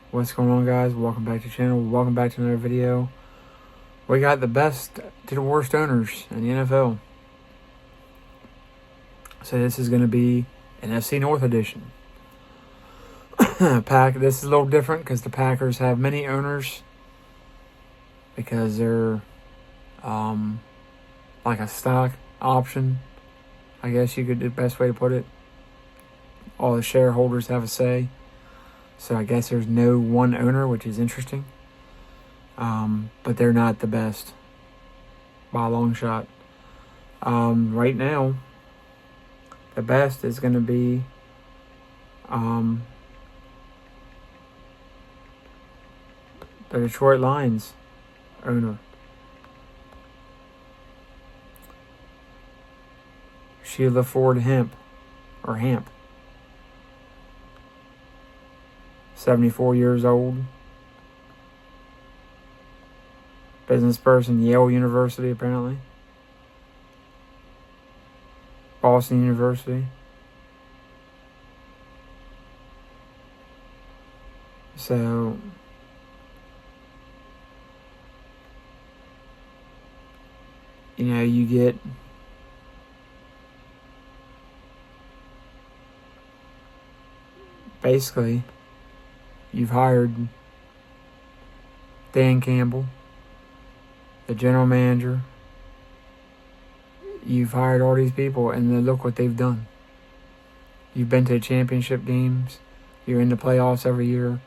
What's going on, guys? Welcome back to the channel. Welcome back to another video. We got the best to the worst owners in the NFL. So this is going to be NFC North edition. This is a little different because the Packers have many owners because they're like a stock option, I guess you could, the best way to put it. All the shareholders have a say. So I guess there's no one owner, which is interesting. But they're not the best by a long shot. Right now, the best is going to be the Detroit Lions owner, Sheila Ford Hamp. 74 years old. Business person, Yale University apparently. Boston University. So you get basically, you've hired Dan Campbell, the general manager. You've hired all these people, and then look what they've done. You've been to the championship games. You're in the playoffs every year.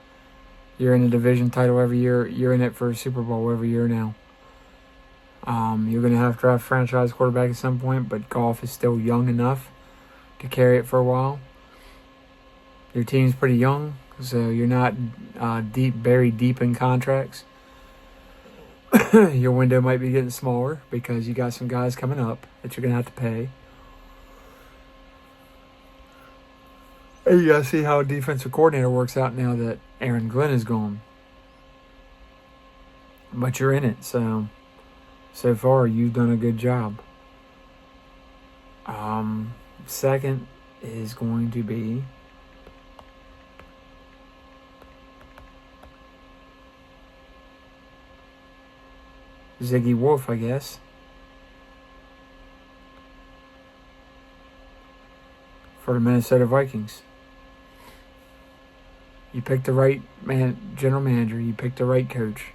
You're in the division title every year. You're in it for a Super Bowl every year now. You're going to have to draft a franchise quarterback at some point, but Goff is still young enough to carry it for a while. Your team's pretty young, so you're not buried deep in contracts. Your window might be getting smaller because you got some guys coming up that you're going to have to pay. And you got to see how a defensive coordinator works out now that Aaron Glenn is gone. But you're in it, so far you've done a good job. Second is going to be Ziggy Wolf, I guess. For the Minnesota Vikings. You picked the right general manager. You picked the right coach.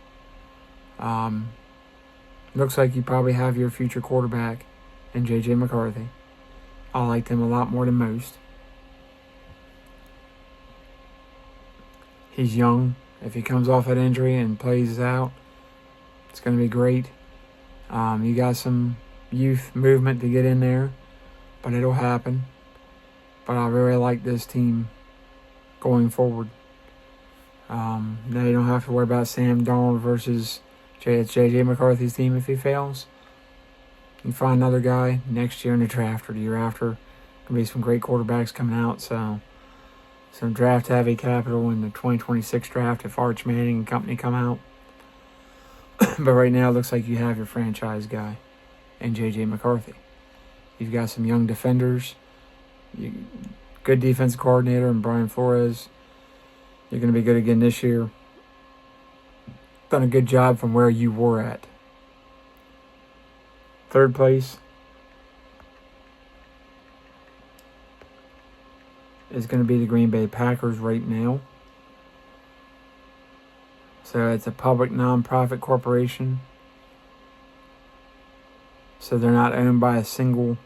Looks like you probably have your future quarterback in J.J. McCarthy. I liked him a lot more than most. He's young. If he comes off that injury and plays out, it's going to be great. You got some youth movement to get in there, but it'll happen. But I really like this team going forward. Now you don't have to worry about Sam Darnold versus J.J. McCarthy's team if he fails. You can find another guy next year in the draft or the year after. Going to be some great quarterbacks coming out. So some draft-heavy capital in the 2026 draft if Arch Manning and company come out. But right now, it looks like you have your franchise guy in J.J. McCarthy. You've got some young defenders, good defensive coordinator in Brian Flores. You're going to be good again this year. Done a good job from where you were at. Third place is going to be the Green Bay Packers right now. So it's a public non-profit corporation. So they're not owned by a single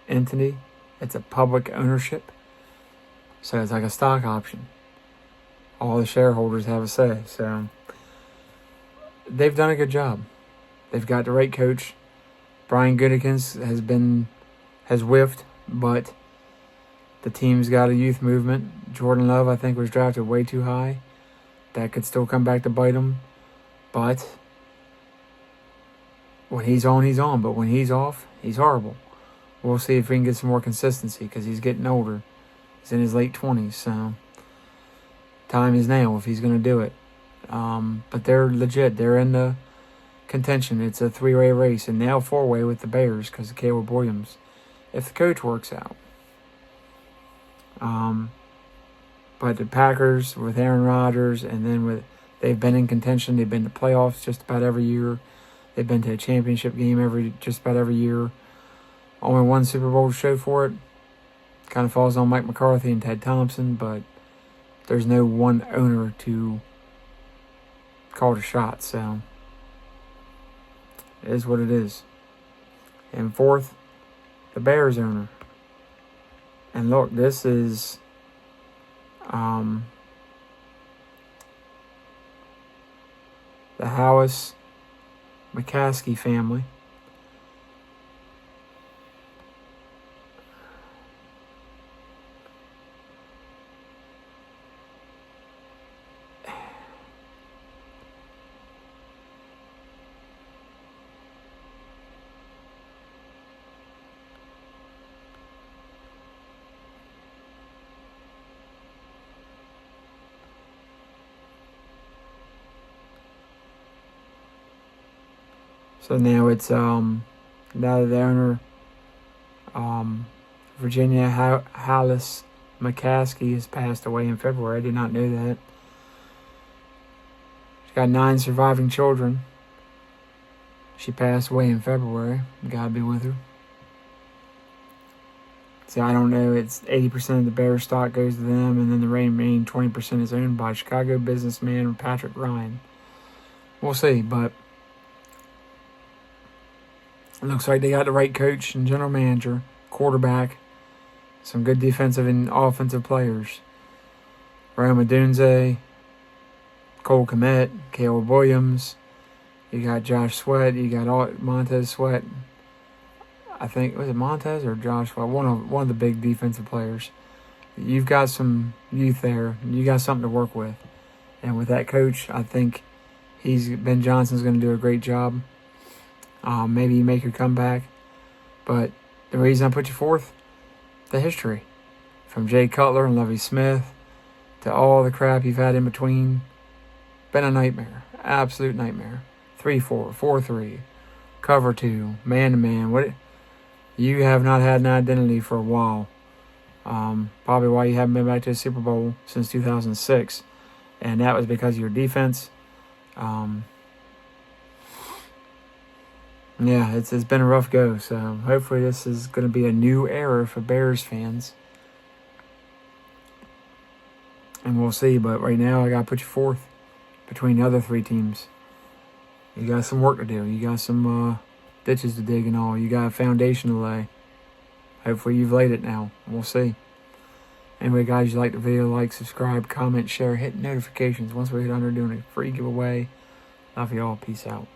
entity. It's a public ownership. So it's like a stock option. All the shareholders have a say. So they've done a good job. They've got the right coach. Brian Gutekunst has whiffed, but the team's got a youth movement. Jordan Love, I think, was drafted way too high. That could still come back to bite him. But when he's on, he's on. But when he's off, he's horrible. We'll see if we can get some more consistency because he's getting older. He's in his late 20s, so time is now if he's going to do it. But they're legit. They're in the contention. It's a three-way race, and now four-way with the Bears because of Caleb Williams, if the coach works out. But the Packers with Aaron Rodgers, and then they've been in contention. They've been to playoffs just about every year. They've been to a championship game just about every year. Only one Super Bowl to show for it. Kind of falls on Mike McCarthy and Ted Thompson, but there's no one owner to call the shot, so it is what it is. And fourth, the Bears owner. And look, this is the House McCaskey family. So now it's now the owner, Virginia Hollis McCaskey, has passed away in February. I did not know that. She's got 9 surviving children. She passed away in February. God be with her. So I don't know. It's 80% of the Bears stock goes to them, and then the remaining 20% is owned by Chicago businessman Patrick Ryan. We'll see, but it looks like they got the right coach and general manager, quarterback, some good defensive and offensive players. Rome Odunze, Cole Kmet, Caleb Williams. You got Josh Sweat. You got Montez Sweat. I think, was it Montez or Josh Sweat? One of the big defensive players. You've got some youth there. You got something to work with. And with that coach, I think Ben Johnson's going to do a great job. Maybe you make your comeback. But the reason I put you fourth, the history. From Jay Cutler and Lovie Smith to all the crap you've had in between. Been a nightmare. Absolute nightmare. 3-4, 4-3, cover 2, man-to-man. What? You have not had an identity for a while. Probably why you haven't been back to the Super Bowl since 2006. And that was because of your defense. Yeah, it's been a rough go. So hopefully this is going to be a new era for Bears fans. And we'll see. But right now I got to put you fourth between the other 3 teams. You got some work to do. You got some ditches to dig and all. You got a foundation to lay. Hopefully you've laid it now. We'll see. Anyway, guys, you like the video, like, subscribe, comment, share, hit notifications. Once we hit 100, doing a free giveaway. Love you all. Peace out.